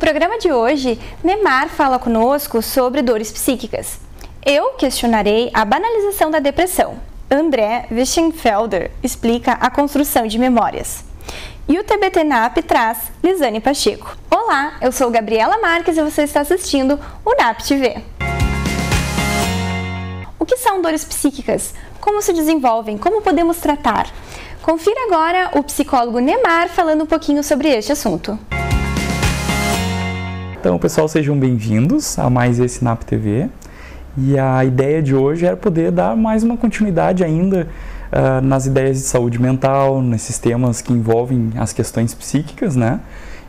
programa de hoje, Neymar fala conosco sobre dores psíquicas. Eu questionarei a banalização da depressão. André Wischenfelder explica a construção de memórias. E o TBT NAP traz Lisane Pacheco. Olá, eu sou Gabriela Marques e você está assistindo o NAP TV. O que são dores psíquicas? Como se desenvolvem? Como podemos tratar? Confira agora o psicólogo Neymar falando um pouquinho sobre este assunto. Então, pessoal, sejam bem-vindos a mais esse NAP TV. E a ideia de hoje era poder dar mais uma continuidade ainda nas ideias de saúde mental, nesses temas que envolvem as questões psíquicas, né?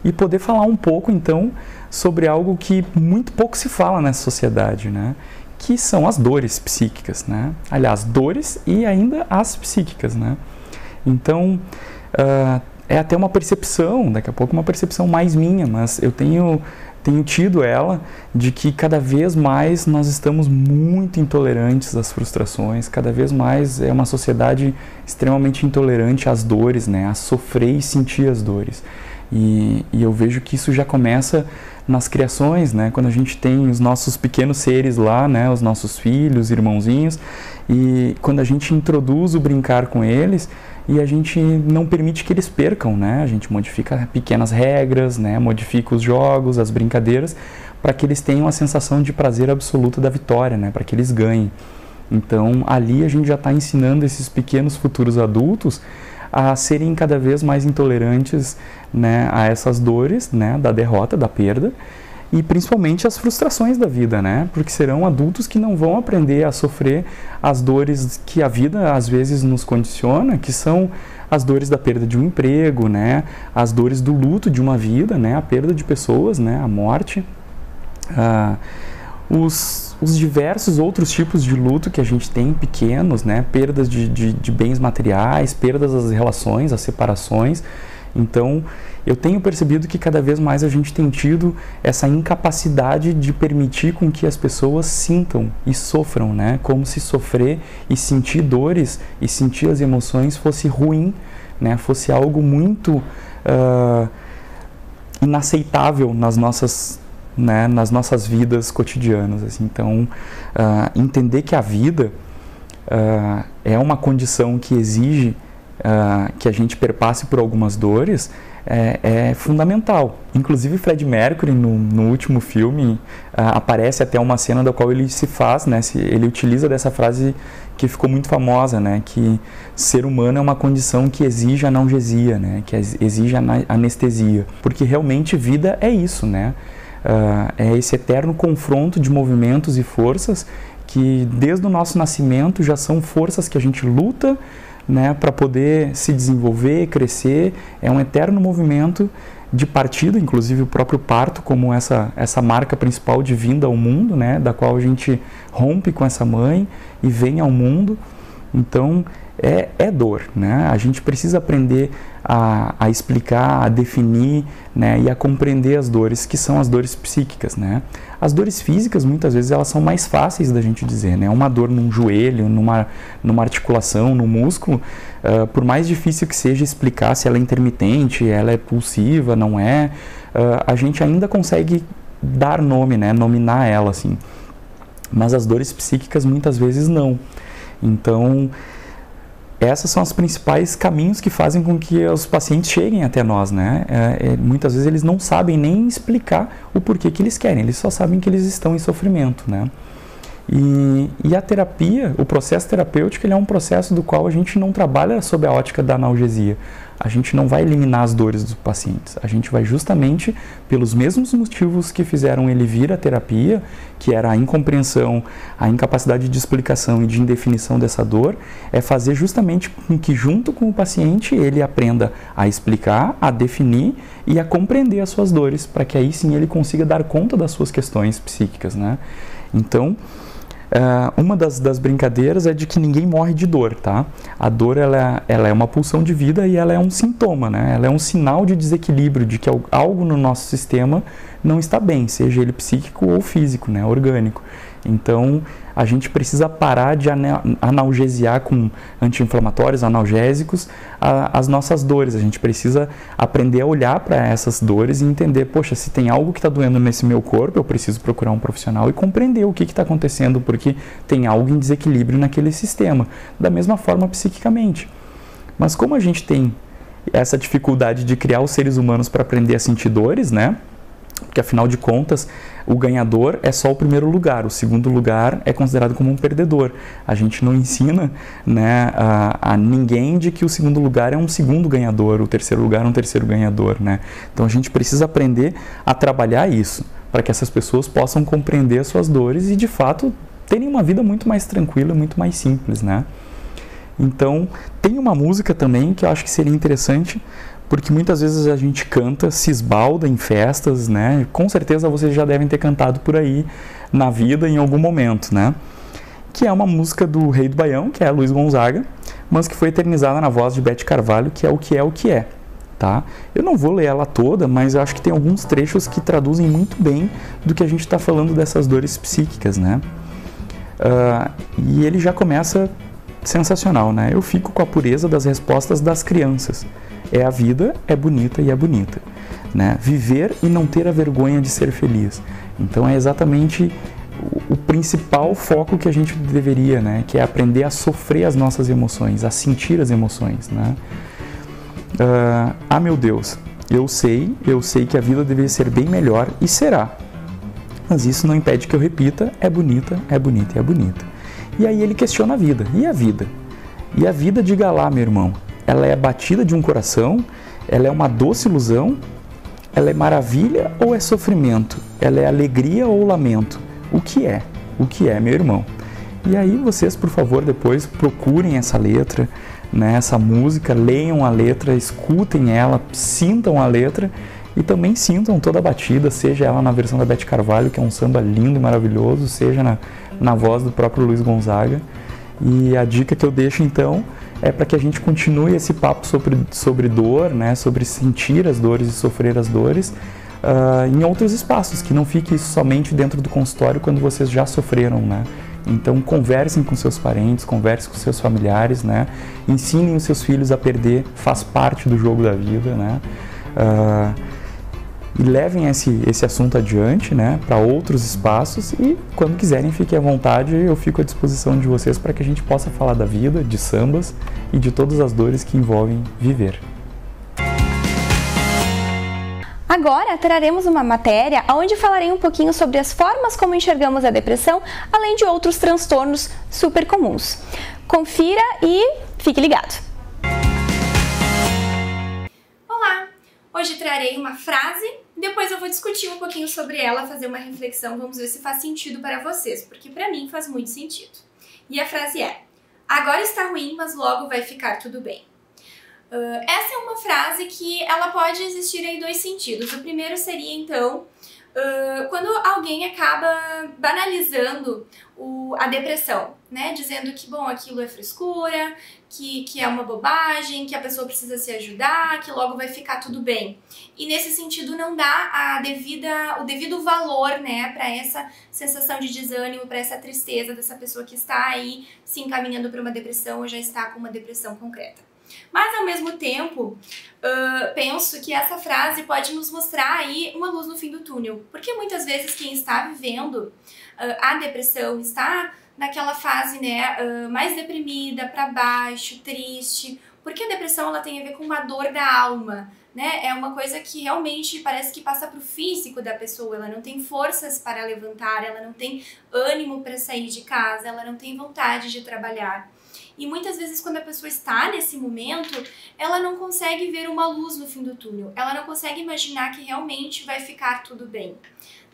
E poder falar um pouco, então, sobre algo que muito pouco se fala nessa sociedade, né? Que são as dores psíquicas, né? Aliás, dores e ainda as psíquicas, né? Então, é até uma percepção, daqui a pouco uma percepção mais minha, mas eu tenho tido ela de que cada vez mais nós estamos muito intolerantes às frustrações, cada vez mais é uma sociedade extremamente intolerante às dores, né? A sofrer e sentir as dores. E eu vejo que isso já começa nas criações, né? Quando a gente tem os nossos pequenos seres lá, né? Os nossos filhos, irmãozinhos, e quando a gente introduz o brincar com eles e a gente não permite que eles percam, né? A gente modifica pequenas regras, né? Modifica os jogos, as brincadeiras, para que eles tenham a sensação de prazer absoluto da vitória, né? Para que eles ganhem. Então, ali a gente já está ensinando esses pequenos futuros adultos a serem cada vez mais intolerantes, né, a essas dores, né, da derrota, da perda, e principalmente as frustrações da vida, né, porque serão adultos que não vão aprender a sofrer as dores que a vida às vezes nos condiciona, que são as dores da perda de um emprego, né, as dores do luto de uma vida, né, a perda de pessoas, né, a morte, os diversos outros tipos de luto que a gente tem pequenos, né? Perdas de bens materiais, perdas das relações, as separações. Então, eu tenho percebido que cada vez mais a gente tem tido essa incapacidade de permitir com que as pessoas sintam e sofram, né? Como se sofrer e sentir dores e sentir as emoções fosse ruim, né? Fosse algo muito inaceitável nas nossas vidas cotidianas, assim. Então, entender que a vida é uma condição que exige que a gente perpasse por algumas dores é fundamental. Inclusive, Freddie Mercury, no último filme, aparece até uma cena da qual ele se faz, né, ele utiliza dessa frase que ficou muito famosa, né, que ser humano é uma condição que exige analgesia, né, que exige anestesia, porque realmente vida é isso, né? É esse eterno confronto de movimentos e forças que desde o nosso nascimento já são forças que a gente luta, né, para poder se desenvolver, crescer. É um eterno movimento de partida, inclusive o próprio parto como essa marca principal de vinda ao mundo, né, da qual a gente rompe com essa mãe e vem ao mundo. Então é dor, né? A gente precisa aprender a explicar, a definir, né, e a compreender as dores, que são as dores psíquicas, né? As dores físicas, muitas vezes, elas são mais fáceis da gente dizer, né? Uma dor num joelho, numa articulação, no músculo, por mais difícil que seja explicar se ela é intermitente, ela é pulsiva, não é, a gente ainda consegue dar nome, né? Nominar ela, assim. Mas as dores psíquicas, muitas vezes, não. Então, esses são os principais caminhos que fazem com que os pacientes cheguem até nós, né? Muitas vezes eles não sabem nem explicar o porquê que eles querem, eles só sabem que eles estão em sofrimento, né? E a terapia, o processo terapêutico, ele é um processo do qual a gente não trabalha sob a ótica da analgesia. A gente não vai eliminar as dores dos pacientes. A gente vai justamente pelos mesmos motivos que fizeram ele vir à terapia, que era a incompreensão, a incapacidade de explicação e de indefinição dessa dor, é fazer justamente com que junto com o paciente ele aprenda a explicar, a definir e a compreender as suas dores, para que aí sim ele consiga dar conta das suas questões psíquicas, né? Então, uma das brincadeiras é de que ninguém morre de dor, tá? A dor, ela é uma pulsão de vida e ela é um sintoma, né? Ela é um sinal de desequilíbrio, de que algo no nosso sistema não está bem, seja ele psíquico ou físico, né, orgânico. Então, a gente precisa parar de analgesiar com anti-inflamatórios, analgésicos, as nossas dores. A gente precisa aprender a olhar para essas dores e entender, poxa, se tem algo que está doendo nesse meu corpo, eu preciso procurar um profissional e compreender o que está acontecendo, porque tem algo em desequilíbrio naquele sistema. Da mesma forma, psiquicamente. Mas como a gente tem essa dificuldade de criar os seres humanos para aprender a sentir dores, né? Porque afinal de contas, o ganhador é só o primeiro lugar, o segundo lugar é considerado como um perdedor. A gente não ensina, né, a ninguém de que o segundo lugar é um segundo ganhador, o terceiro lugar é um terceiro ganhador, né? Então a gente precisa aprender a trabalhar isso, para que essas pessoas possam compreender as suas dores e de fato terem uma vida muito mais tranquila, muito mais simples, né? Então, tem uma música também que eu acho que seria interessante, porque muitas vezes a gente canta, se esbalda em festas, né? Com certeza vocês já devem ter cantado por aí na vida em algum momento, né? Que é uma música do Rei do Baião, que é Luiz Gonzaga, mas que foi eternizada na voz de Beth Carvalho, que é O Que É O Que É, tá? Eu não vou ler ela toda, mas eu acho que tem alguns trechos que traduzem muito bem do que a gente está falando dessas dores psíquicas, né? E ele já começa sensacional, né? Eu fico com a pureza das respostas das crianças. É a vida, é bonita e é bonita, né? Viver e não ter a vergonha de ser feliz. Então é exatamente o principal foco que a gente deveria, né? Que é aprender a sofrer as nossas emoções, a sentir as emoções, né? Meu Deus, eu sei que a vida deveria ser bem melhor e será. Mas isso não impede que eu repita, é bonita, é bonita e é bonita. E aí ele questiona a vida. E a vida? E a vida, diga lá, meu irmão, ela é a batida de um coração? Ela é uma doce ilusão? Ela é maravilha ou é sofrimento? Ela é alegria ou lamento? O que é? O que é, meu irmão? E aí vocês, por favor, depois procurem essa letra, né, essa música, leiam a letra, escutem ela, sintam a letra e também sintam toda a batida, seja ela na versão da Beth Carvalho, que é um samba lindo e maravilhoso, seja na voz do próprio Luiz Gonzaga. E a dica que eu deixo então é para que a gente continue esse papo sobre dor, né, sobre sentir as dores e sofrer as dores em outros espaços, que não fique isso somente dentro do consultório quando vocês já sofreram, né? Então conversem com seus parentes, conversem com seus familiares, né? Ensinem os seus filhos a perder, faz parte do jogo da vida, né? E levem esse assunto adiante, né, para outros espaços e quando quiserem fiquem à vontade, eu fico à disposição de vocês para que a gente possa falar da vida, de sambas e de todas as dores que envolvem viver. Agora traremos uma matéria onde falarei um pouquinho sobre as formas como enxergamos a depressão, além de outros transtornos super comuns. Confira e fique ligado! Hoje trarei uma frase, depois eu vou discutir um pouquinho sobre ela, fazer uma reflexão, vamos ver se faz sentido para vocês, porque para mim faz muito sentido. E a frase é: agora está ruim, mas logo vai ficar tudo bem. Essa é uma frase que ela pode existir em dois sentidos. O primeiro seria, então, quando alguém acaba banalizando a depressão, né? Dizendo que, bom, aquilo é frescura, que é uma bobagem, que a pessoa precisa se ajudar, que logo vai ficar tudo bem. E nesse sentido não dá o devido valor, né, para essa sensação de desânimo, para essa tristeza dessa pessoa que está aí se encaminhando para uma depressão ou já está com uma depressão concreta. Mas, ao mesmo tempo, penso que essa frase pode nos mostrar aí uma luz no fim do túnel. Porque muitas vezes quem está vivendo a depressão está naquela fase, né, mais deprimida, para baixo, triste. Porque a depressão ela tem a ver com uma dor da alma, né? É uma coisa que realmente parece que passa para o físico da pessoa. Ela não tem forças para levantar, ela não tem ânimo para sair de casa, ela não tem vontade de trabalhar. E muitas vezes quando a pessoa está nesse momento, ela não consegue ver uma luz no fim do túnel. Ela não consegue imaginar que realmente vai ficar tudo bem,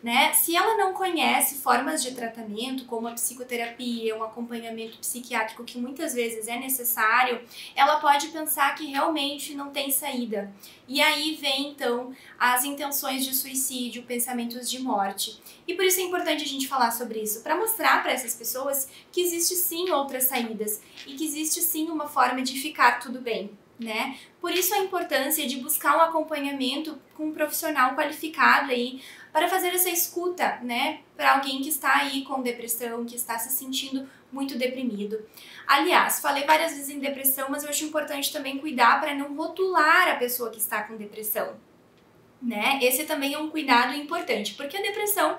né? Se ela não conhece formas de tratamento, como a psicoterapia, um acompanhamento psiquiátrico que muitas vezes é necessário, ela pode pensar que realmente não tem saída. E aí vem, então, as intenções de suicídio, pensamentos de morte. E por isso é importante a gente falar sobre isso, para mostrar para essas pessoas que existe sim outras saídas e que existe sim uma forma de ficar tudo bem, né? Por isso a importância de buscar um acompanhamento com um profissional qualificado aí para fazer essa escuta, né, para alguém que está aí com depressão, que está se sentindo muito deprimido. Aliás, falei várias vezes em depressão, mas eu acho importante também cuidar para não rotular a pessoa que está com depressão, né? Esse também é um cuidado importante, porque a depressão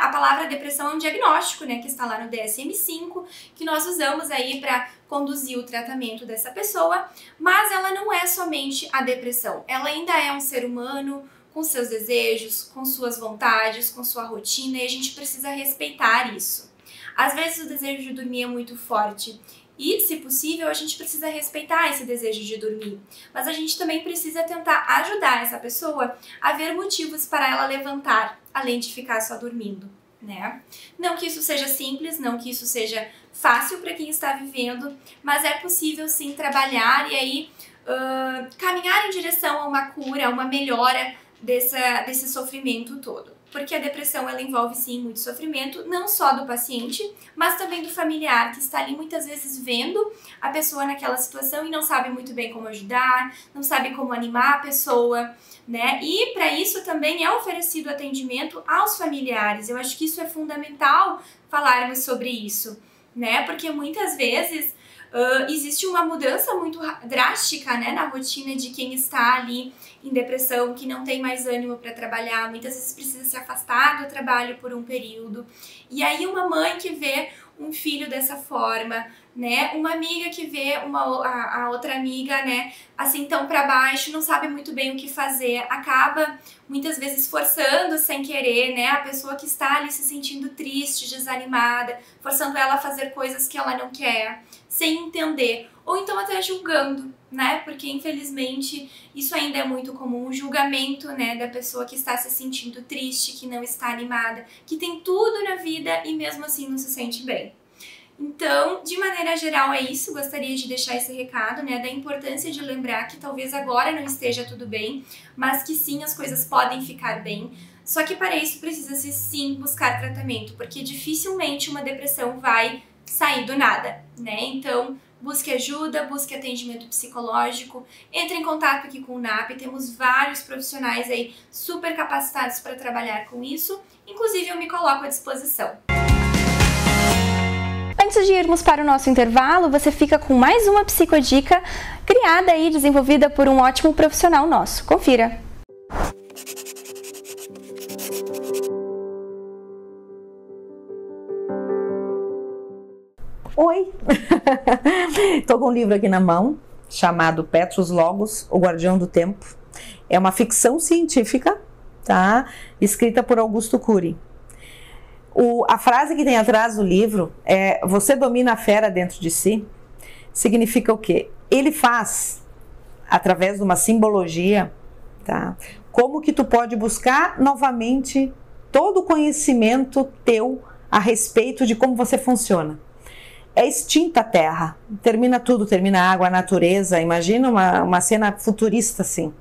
a palavra depressão é um diagnóstico, né, que está lá no DSM-5, que nós usamos aí para conduzir o tratamento dessa pessoa, mas ela não é somente a depressão, ela ainda é um ser humano com seus desejos, com suas vontades, com sua rotina, e a gente precisa respeitar isso. Às vezes o desejo de dormir é muito forte e, se possível, a gente precisa respeitar esse desejo de dormir. Mas a gente também precisa tentar ajudar essa pessoa a ver motivos para ela levantar, além de ficar só dormindo, né? Não que isso seja simples, não que isso seja fácil para quem está vivendo, mas é possível sim trabalhar e aí caminhar em direção a uma cura, a uma melhora desse sofrimento todo. Porque a depressão, ela envolve sim muito sofrimento, não só do paciente, mas também do familiar, que está ali muitas vezes vendo a pessoa naquela situação e não sabe muito bem como ajudar, não sabe como animar a pessoa, né? E para isso também é oferecido atendimento aos familiares. Eu acho que isso é fundamental falarmos sobre isso, né? Porque muitas vezes existe uma mudança muito drástica, né, na rotina de quem está ali em depressão, que não tem mais ânimo para trabalhar, muitas vezes precisa se afastar do trabalho por um período. E aí uma mãe que vê um filho dessa forma, né, uma amiga que vê a outra amiga, né, assim tão para baixo, não sabe muito bem o que fazer, acaba muitas vezes forçando sem querer, né, a pessoa que está ali se sentindo triste, desanimada, forçando ela a fazer coisas que ela não quer, sem entender, ou então até julgando, né, porque infelizmente isso ainda é muito comum, o julgamento, né, da pessoa que está se sentindo triste, que não está animada, que tem tudo na vida e mesmo assim não se sente bem. Então, de maneira geral é isso, gostaria de deixar esse recado, né, da importância de lembrar que talvez agora não esteja tudo bem, mas que sim, as coisas podem ficar bem, só que para isso precisa-se sim buscar tratamento, porque dificilmente uma depressão vai sair do nada, né, então busque ajuda, busque atendimento psicológico, entre em contato aqui com o NAP, temos vários profissionais aí super capacitados para trabalhar com isso, inclusive eu me coloco à disposição. Antes de irmos para o nosso intervalo, você fica com mais uma psicodica criada e desenvolvida por um ótimo profissional nosso. Confira! Oi! Estou com um livro aqui na mão, chamado Petrus Logos, O Guardião do Tempo. É uma ficção científica, tá? Escrita por Augusto Cury. A frase que tem atrás do livro é: você domina a fera dentro de si. Significa o quê? Ele faz, através de uma simbologia, tá? Como que tu pode buscar novamente todo o conhecimento teu a respeito de como você funciona. É extinta a Terra, termina tudo, termina a água, a natureza, imagina uma cena futurista assim.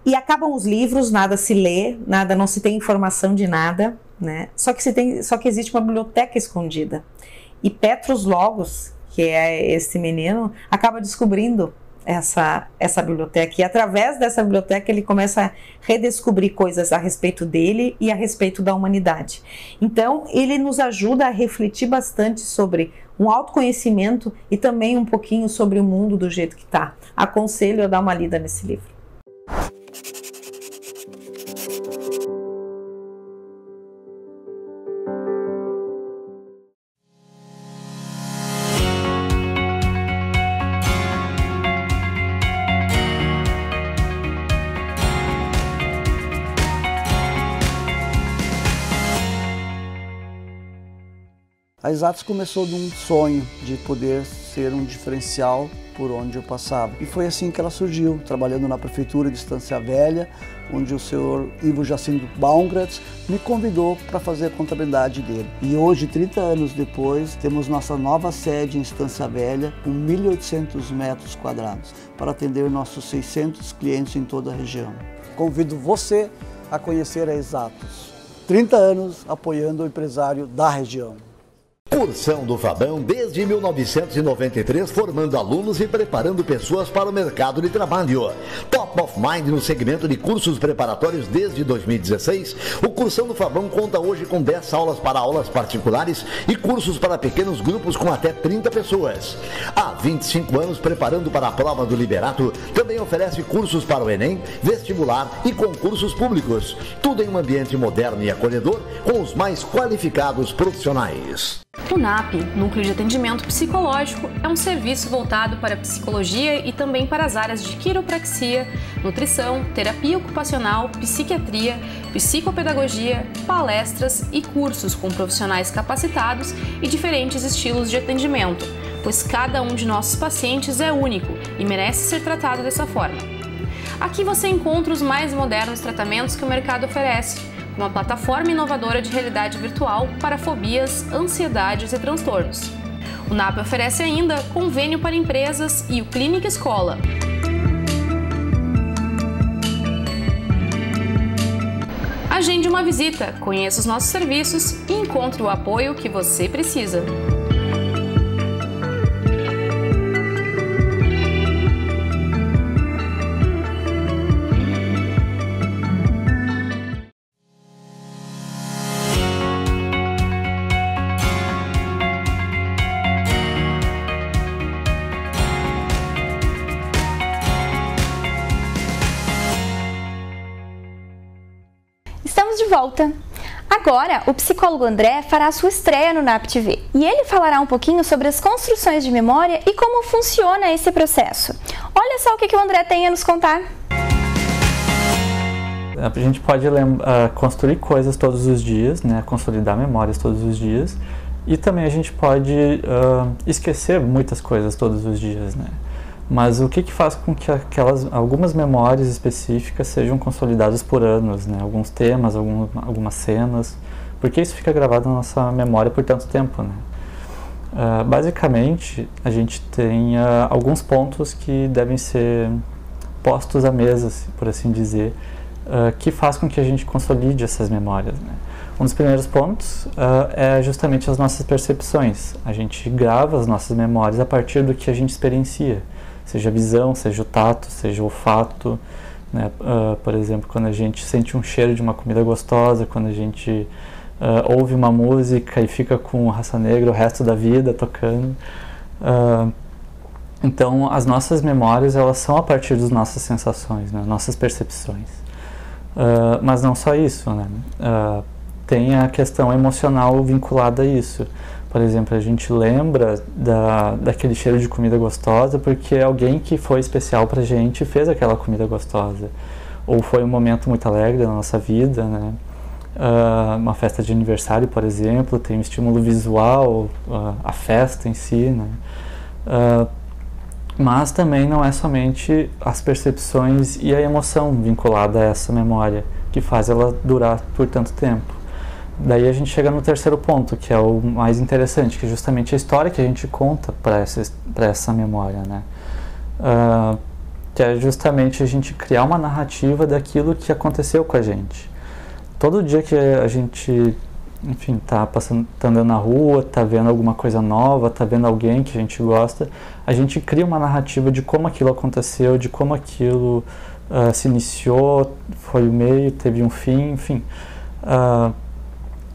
E acabam os livros, nada se lê, nada, não se tem informação de nada, né? Só que existe uma biblioteca escondida. E Petrus Logos, que é esse menino, acaba descobrindo essa biblioteca. E através dessa biblioteca ele começa a redescobrir coisas a respeito dele e a respeito da humanidade. Então ele nos ajuda a refletir bastante sobre um autoconhecimento e também um pouquinho sobre o mundo do jeito que está. Aconselho a dar uma lida nesse livro. A Exatos começou de um sonho de poder ser um diferencial por onde eu passava. E foi assim que ela surgiu, trabalhando na Prefeitura de Estância Velha, onde o senhor Ivo Jacinto Baumgratz me convidou para fazer a contabilidade dele. E hoje, 30 anos depois, temos nossa nova sede em Estância Velha, com 1.800 metros quadrados, para atender nossos 600 clientes em toda a região. Convido você a conhecer a Exatos. 30 anos apoiando o empresário da região. Cursão do Fabão desde 1993, formando alunos e preparando pessoas para o mercado de trabalho. Top top of mind no segmento de cursos preparatórios desde 2016, o Cursão do Fabão conta hoje com 10 aulas para aulas particulares e cursos para pequenos grupos com até 30 pessoas. Há 25 anos preparando para a prova do Liberato, também oferece cursos para o Enem, vestibular e concursos públicos. Tudo em um ambiente moderno e acolhedor com os mais qualificados profissionais. O NAP, Núcleo de Atendimento Psicológico, é um serviço voltado para a psicologia e também para as áreas de quiropraxia, nutrição, terapia ocupacional, psiquiatria, psicopedagogia, palestras e cursos com profissionais capacitados e diferentes estilos de atendimento, pois cada um de nossos pacientes é único e merece ser tratado dessa forma. Aqui você encontra os mais modernos tratamentos que o mercado oferece, uma plataforma inovadora de realidade virtual para fobias, ansiedades e transtornos. O NAP oferece ainda convênio para empresas e o Clínica Escola. Agende uma visita, conheça os nossos serviços e encontre o apoio que você precisa. Estamos de volta. Agora, o psicólogo André fará sua estreia no NAP TV e ele falará um pouquinho sobre as construções de memória e como funciona esse processo. Olha só o que o André tem a nos contar. A gente pode construir coisas todos os dias, né? Consolidar memórias todos os dias, e também a gente pode esquecer muitas coisas todos os dias, né? Mas o que faz com que algumas memórias específicas sejam consolidadas por anos, né? Alguns temas, algumas cenas, porque isso fica gravado na nossa memória por tanto tempo, né? Basicamente, a gente tem alguns pontos que devem ser postos à mesa, por assim dizer, que faz com que a gente consolide essas memórias, né? Um dos primeiros pontos é justamente as nossas percepções. A gente grava as nossas memórias a partir do que a gente experiencia, seja a visão, seja o tato, seja o olfato, né? Por exemplo, quando a gente sente um cheiro de uma comida gostosa, quando a gente ouve uma música e fica com Raça Negra o resto da vida tocando. Então, as nossas memórias, elas são a partir das nossas sensações, né? Nossas percepções. Mas não só isso, né? Tem a questão emocional vinculada a isso. Por exemplo, a gente lembra daquele cheiro de comida gostosa porque alguém que foi especial pra gente fez aquela comida gostosa. Ou foi um momento muito alegre da nossa vida, né? Uma festa de aniversário, por exemplo, tem um estímulo visual, a festa em si, né? Mas também não é somente as percepções e a emoção vinculada a essa memória que faz ela durar por tanto tempo. Daí a gente chega no terceiro ponto, que é o mais interessante, que é justamente a história que a gente conta para essa memória, né? Que é justamente a gente criar uma narrativa daquilo que aconteceu com a gente. Todo dia que a gente, enfim, tá andando na rua, tá vendo alguma coisa nova, tá vendo alguém que a gente gosta, a gente cria uma narrativa de como aquilo aconteceu, de como aquilo se iniciou, foi o meio, teve um fim, enfim.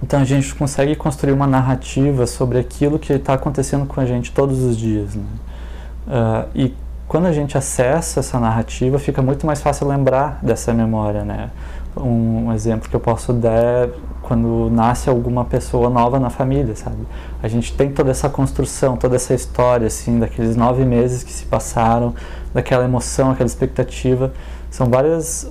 Então a gente consegue construir uma narrativa sobre aquilo que está acontecendo com a gente todos os dias, né? E quando a gente acessa essa narrativa, fica muito mais fácil lembrar dessa memória, né? Um exemplo que eu posso dar é quando nasce alguma pessoa nova na família, sabe? A gente tem toda essa construção, toda essa história, assim, daqueles 9 meses que se passaram, daquela emoção, aquela expectativa. São várias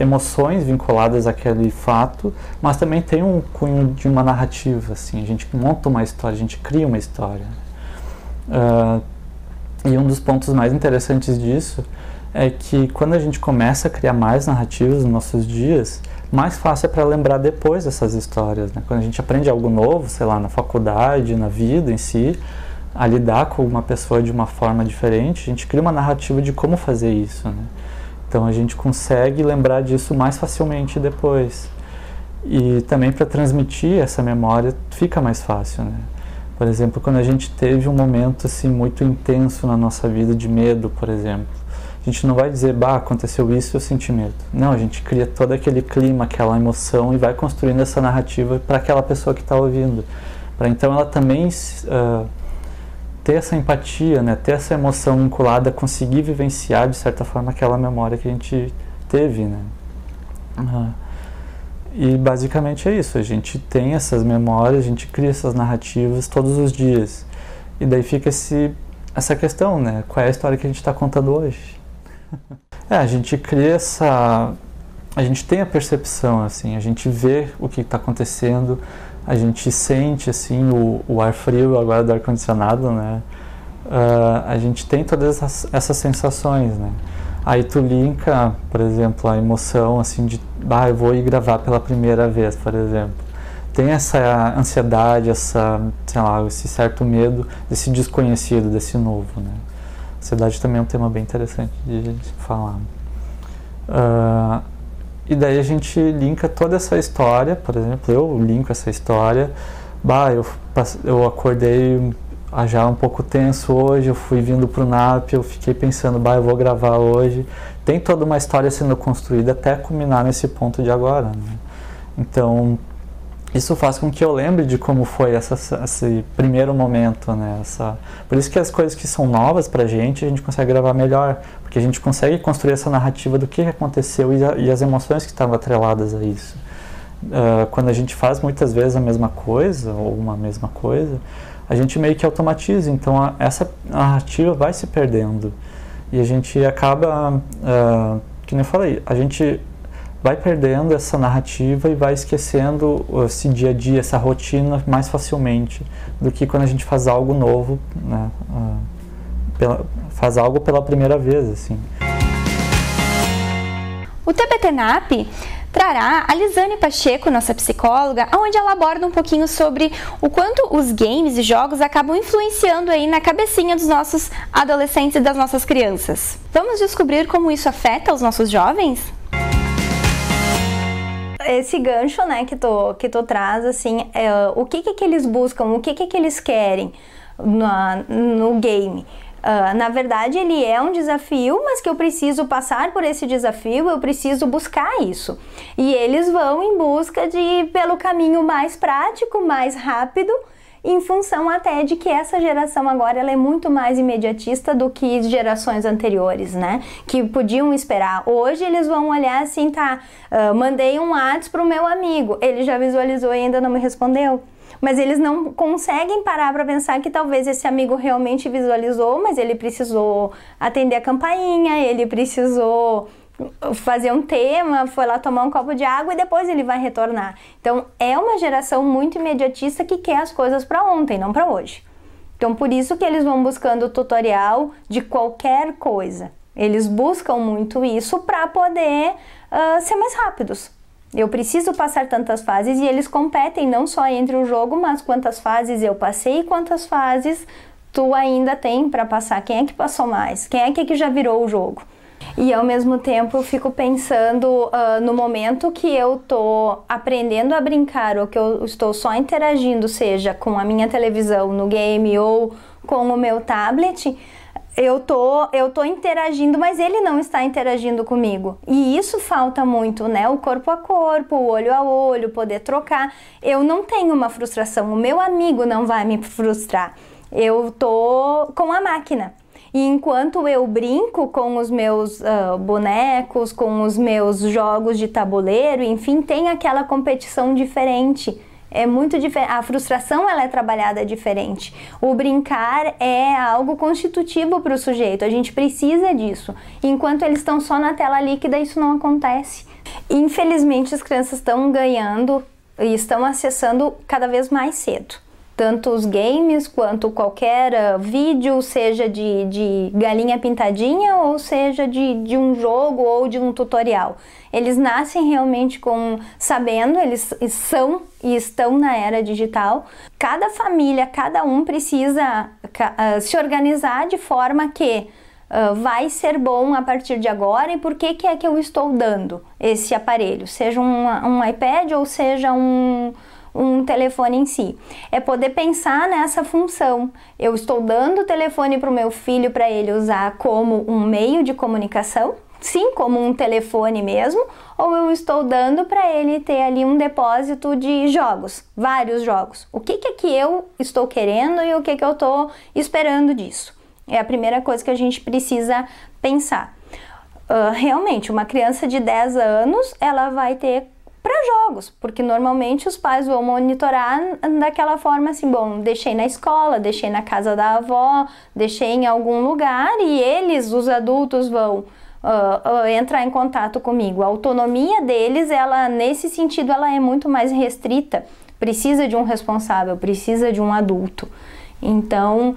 emoções vinculadas àquele fato, mas também tem um cunho de uma narrativa, assim. A gente monta uma história, a gente cria uma história. E um dos pontos mais interessantes disso é que quando a gente começa a criar mais narrativas nos nossos dias, mais fácil é para lembrar depois dessas histórias, né? Quando a gente aprende algo novo, sei lá, na faculdade, na vida em si, a lidar com uma pessoa de uma forma diferente, a gente cria uma narrativa de como fazer isso, né? Então a gente consegue lembrar disso mais facilmente depois. E também para transmitir essa memória fica mais fácil, né? Por exemplo, quando a gente teve um momento assim muito intenso na nossa vida de medo, por exemplo, a A gente não vai dizer, aconteceu isso e eu senti medo. Não, a gente cria todo aquele clima, aquela emoção e vai construindo essa narrativa para aquela pessoa que está ouvindo. Para então ela também ter essa empatia, né? Ter essa emoção vinculada, conseguir vivenciar de certa forma aquela memória que a gente teve, né? E basicamente é isso, a gente tem essas memórias, a gente cria essas narrativas todos os dias. E daí fica essa questão, né? Qual é a história que a gente está contando hoje? A gente cria a gente tem a percepção, assim, a gente vê o que está acontecendo, a gente sente, assim, o ar frio agora do ar-condicionado, né? A gente tem todas essas sensações, né? Aí tu linka, por exemplo, a emoção, assim, de, eu vou ir gravar pela primeira vez, por exemplo. Tem essa ansiedade, esse certo medo desse desconhecido, desse novo, né? Ansiedade também é um tema bem interessante de falar. E daí a gente linka toda essa história, por exemplo, eu linko essa história. Eu acordei já um pouco tenso hoje, eu fui vindo pro NAP, eu fiquei pensando, eu vou gravar hoje. Tem toda uma história sendo construída até culminar nesse ponto de agora, né? Então, isso faz com que eu lembre de como foi esse primeiro momento, né? Por isso que as coisas que são novas pra gente, a gente consegue gravar melhor, porque a gente consegue construir essa narrativa do que aconteceu e as emoções que estavam atreladas a isso. Quando a gente faz muitas vezes a mesma coisa, ou uma mesma coisa, a gente meio que automatiza, então essa narrativa vai se perdendo. E a gente acaba, que nem eu falei, a gente vai perdendo essa narrativa e vai esquecendo esse dia a dia, essa rotina mais facilmente do que quando a gente faz algo novo, né? Faz algo pela primeira vez, assim. O TBT-NAP trará a Lisane Pacheco, nossa psicóloga, onde ela aborda um pouquinho sobre o quanto os games e jogos acabam influenciando aí na cabecinha dos nossos adolescentes e das nossas crianças. Vamos descobrir como isso afeta os nossos jovens? Esse gancho, né, que tu traz, assim, o que eles buscam, o que eles querem no game. Na verdade, ele é um desafio, mas que eu preciso passar por esse desafio, eu preciso buscar isso. E eles vão em busca pelo caminho mais prático, mais rápido, em função até de que essa geração agora ela é muito mais imediatista do que gerações anteriores, né? Que podiam esperar. Hoje eles vão olhar assim, mandei um WhatsApp pro meu amigo, ele já visualizou e ainda não me respondeu. Mas eles não conseguem parar para pensar que talvez esse amigo realmente visualizou, mas ele precisou atender a campainha, ele precisou fazer um tema, foi lá tomar um copo de água e depois ele vai retornar. Então é uma geração muito imediatista que quer as coisas para ontem, não para hoje. Então por isso que eles vão buscando tutorial de qualquer coisa. Eles buscam muito isso para poder ser mais rápidos. Eu preciso passar tantas fases e eles competem não só entre o jogo, mas quantas fases eu passei e quantas fases tu ainda tem para passar. Quem é que passou mais? Quem é que já virou o jogo? E ao mesmo tempo eu fico pensando no momento que eu tô aprendendo a brincar ou que eu estou só interagindo, seja com a minha televisão no game ou com o meu tablet, eu tô interagindo, mas ele não está interagindo comigo. E isso falta muito, né? O corpo a corpo, o olho a olho, poder trocar. Eu não tenho uma frustração, o meu amigo não vai me frustrar. Eu tô com a máquina. E enquanto eu brinco com os meus bonecos, com os meus jogos de tabuleiro, enfim, tem aquela competição diferente. É muito diferente. A frustração ela é trabalhada diferente. O brincar é algo constitutivo para o sujeito. A gente precisa disso. Enquanto eles estão só na tela líquida, isso não acontece. Infelizmente, as crianças estão ganhando e estão acessando cada vez mais cedo. Tanto os games quanto qualquer vídeo, seja de galinha pintadinha ou seja de um jogo ou de um tutorial. Eles nascem realmente sabendo, eles são e estão na era digital. Cada família, cada um precisa se organizar de forma que vai ser bom a partir de agora e por que é que eu estou dando esse aparelho, seja um iPad ou seja um um telefone em si. É poder pensar nessa função. Eu estou dando o telefone para o meu filho para ele usar como um meio de comunicação, sim, como um telefone mesmo, ou eu estou dando para ele ter ali um depósito de jogos, vários jogos. O que é que eu estou querendo e o que eu estou esperando disso? É a primeira coisa que a gente precisa pensar. Realmente, uma criança de 10 anos, ela vai ter para jogos, porque normalmente os pais vão monitorar daquela forma assim, bom, deixei na escola, deixei na casa da avó, deixei em algum lugar e eles, os adultos, vão entrar em contato comigo. A autonomia deles, ela nesse sentido, ela é muito mais restrita, precisa de um responsável, precisa de um adulto. Então,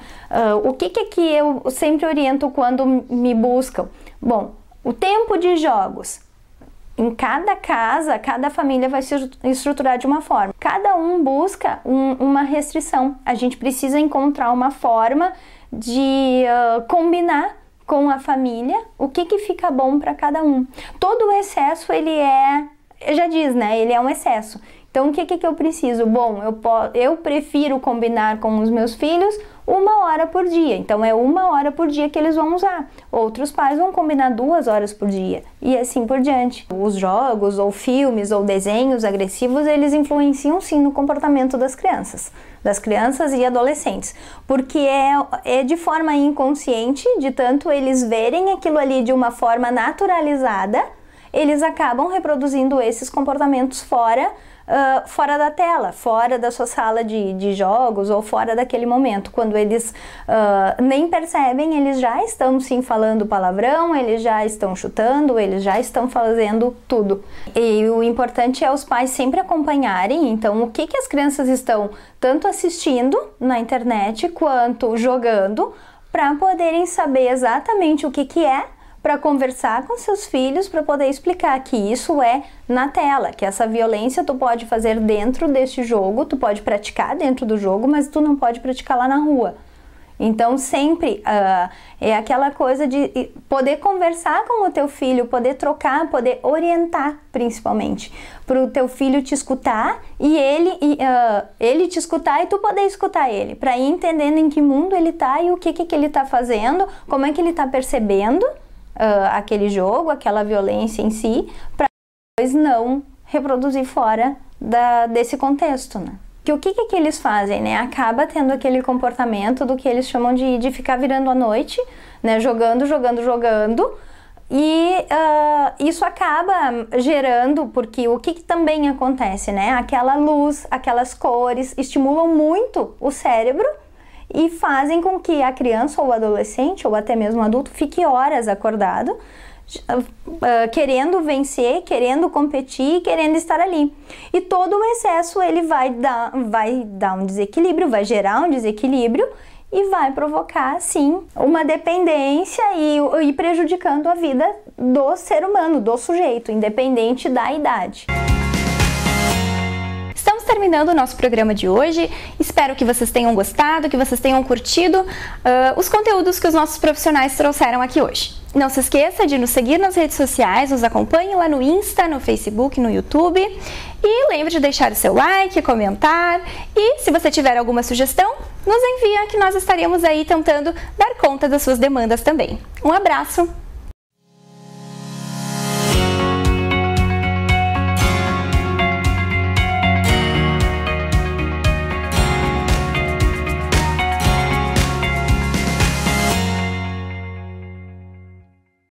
o que eu sempre oriento quando me buscam? Bom, o tempo de jogos. Em cada casa, cada família vai se estruturar de uma forma. Cada um busca uma restrição. A gente precisa encontrar uma forma de combinar com a família o que fica bom para cada um. Todo o excesso, ele já diz, né? Ele é um excesso. Então, o que eu preciso? Bom, eu prefiro combinar com os meus filhos 1 hora por dia. Então, é 1 hora por dia que eles vão usar. Outros pais vão combinar 2 horas por dia. E assim por diante. Os jogos, ou filmes, ou desenhos agressivos, eles influenciam sim no comportamento das crianças e adolescentes. Porque é de forma inconsciente, de tanto eles verem aquilo ali de uma forma naturalizada, eles acabam reproduzindo esses comportamentos fora da tela, fora da sua sala de jogos ou fora daquele momento. Quando eles nem percebem, eles já estão sim falando palavrão, eles já estão chutando, eles já estão fazendo tudo. E o importante é os pais sempre acompanharem, então, o que as crianças estão tanto assistindo na internet quanto jogando, para poderem saber exatamente o que é, para conversar com seus filhos, para poder explicar que isso é na tela, que essa violência tu pode fazer dentro deste jogo, tu pode praticar dentro do jogo, mas tu não pode praticar lá na rua. Então sempre é aquela coisa de poder conversar com o teu filho, poder trocar, poder orientar principalmente, para o teu filho te escutar e ele te escutar e tu poder escutar ele, para ir entendendo em que mundo ele tá e o que ele está fazendo, como é que ele está percebendo aquele jogo, aquela violência em si, para depois não reproduzir fora desse contexto, né? Que o que eles fazem, né? Acaba tendo aquele comportamento do que eles chamam de ficar virando à noite, né? Jogando, e isso acaba gerando, porque o que também acontece, né? Aquela luz, aquelas cores estimulam muito o cérebro e fazem com que a criança ou o adolescente ou até mesmo o adulto fique horas acordado, querendo vencer, querendo competir, querendo estar ali. E todo o excesso ele vai dar um desequilíbrio, vai gerar um desequilíbrio e vai provocar, sim, uma dependência e prejudicando a vida do ser humano, do sujeito, independente da idade. Estamos terminando o nosso programa de hoje. Espero que vocês tenham gostado, que vocês tenham curtido os conteúdos que os nossos profissionais trouxeram aqui hoje. Não se esqueça de nos seguir nas redes sociais, nos acompanhe lá no Insta, no Facebook, no YouTube. E lembre de deixar o seu like, comentar. E se você tiver alguma sugestão, nos envia que nós estaremos aí tentando dar conta das suas demandas também. Um abraço!